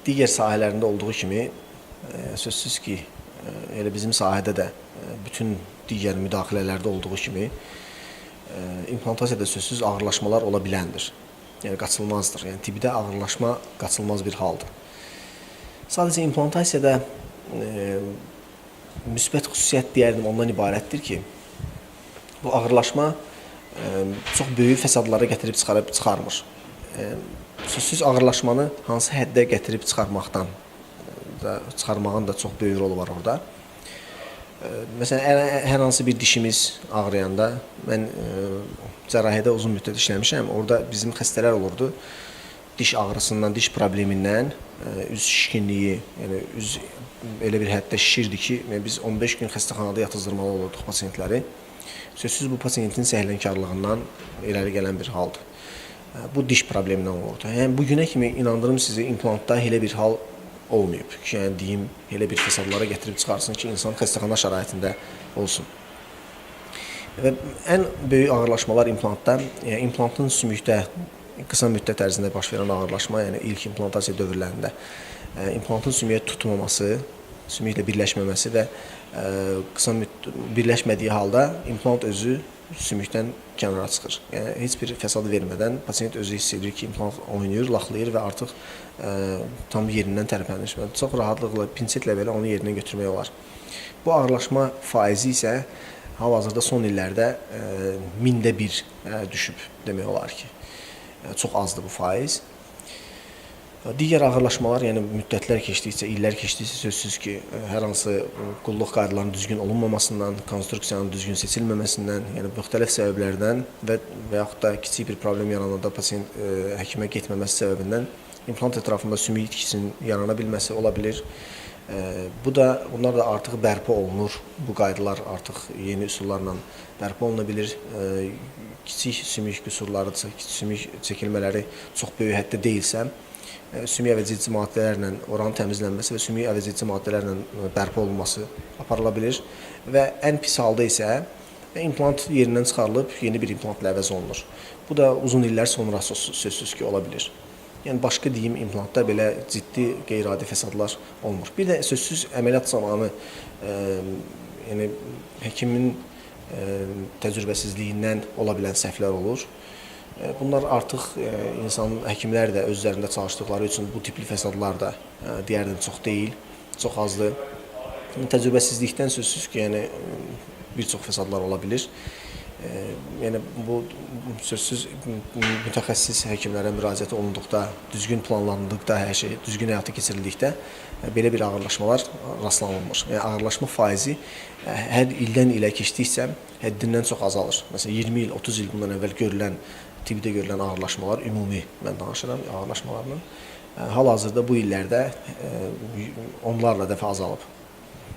digər sahələrində olduğu kimi sözsüz ki, elə bizim sahədə də bütün digər müdaxilələrdə olduğu kimi implantasiyada sözsüz ağırlaşmalar ola biləndir. Yəni qaçılmazdır. Yəni tibdə ağırlaşma qaçılmaz bir haldır. Sadəcə implantasiyada müsbət xüsusiyyət deyərdim ondan ibarətdir ki, bu ağırlaşma çox böyük fəsadlara gətirib çıxarmır. Sözsüz ağırlaşmanı hansı həddə gətirib çıxarmağın da çox böyük rolu var orada. Məsələn, hər hansı bir dişimiz ağrıyanda, mən cərrahiyyədə uzun müddət işləmişəm, orada bizim xəstələr olurdu. Diş ağrısından, diş problemindən, üz şişkinliyi, yəni üz elə bir həddə şişirdi ki, biz 15 gün xəstəxanada yatızdırmalı olurduq pasiyentləri. Sözsüz bu pasiyentin səhlənkarlığından irəli gələn bir haldır. Bu diş problemindən olurdu. Yəni bugünə kimi inandırım sizi, implantda elə bir hal olmayıb ki, yəni deyim, elə bir fəsadlara gətirib çıxarsın ki, insan xəstəxana şəraitində olsun. Və ən böyük ağırlaşmalar implantda, yəni implantın sümükdə qısa müddət ərzində baş verən ağırlaşma, yəni ilk implantasiya dövrlərində implantın sümüyə tutmaması, sümüklə birləşməməsi və qısa birləşmədiyi halda implant özü sümükdən kənara çıxır. Yəni heç bir fəsad vermədən pasiyent özü hiss edir ki, implant oynayır, laxlayır və artıq tam yerindən tərpənir. Çox rahatlıqla pinsetlə belə onu yerindən götürmək olar. Bu ağırlaşma faizi isə hal-hazırda son illərdə 1000-də 1 düşüb demək olar ki. Çox azdır bu faiz. Digər ağırlaşmalar, yəni müddətlər keçdikcə, illər keçdikcə sözsüz ki, hər hansı qulluq qaydalarının düzgün olunmamasından, konstruksiyanın düzgün seçilməməsindən, yəni müxtəlif səbəblərdən və yaxud da kiçik bir problem yarananda pasiyent həkimə getməməsi səbəbindən implant ətrafında sümük itkisinin yarana bilməsi ola bilir. Bunlar da artıq bərpa olunur. Bu qaydalar artıq yeni üsullarla bərpa oluna bilir. Kiçik sümük qüsurları, sümük çəkilmələri çox böyük həddə deyilsə, sümük əvəzedici maddələrlə oranın təmizlənməsi və sümük əvəzedici maddələrlə bərpa olunması aparıla bilir. Və ən pis halda isə implant yerindən çıxarılıb yeni bir implantla əvəz olunur. Bu da uzun illər sonra sözsüz ki, ola bilir. Yəni başqa deyim, implantda belə ciddi qeyri-adi fəsadlar olmur. Bir də sözsüz əməliyyat zamanı yəni həkimin təcrübəsizliyindən ola bilən səhvlər olur. Bunlar artıq həkimlər də öz üzərində çalışdıqları üçün bu tipli fəsadlar da deyərdim çox deyil, çox azdır. Təcrübəsizlikdən sözsüz ki, yəni bir çox fəsadlar ola bilir. Yəni bu sözsüz mütəxəssis həkimlərə müraciət olunduqda, düzgün planlandıqda, hər şey düzgün həyata keçirildikdə belə bir ağırlaşmalar rastlanılmır. Yəni ağırlaşma faizi hər ildən ilə keçdikcə həddindən çox azalır. Məsələn 20 il, 30 il bundan əvvəl tibdə görülən ağırlaşmalar, ümumi mən danışıram ağırlaşmalarla, hal-hazırda bu illərdə onlarla dəfə azalıb.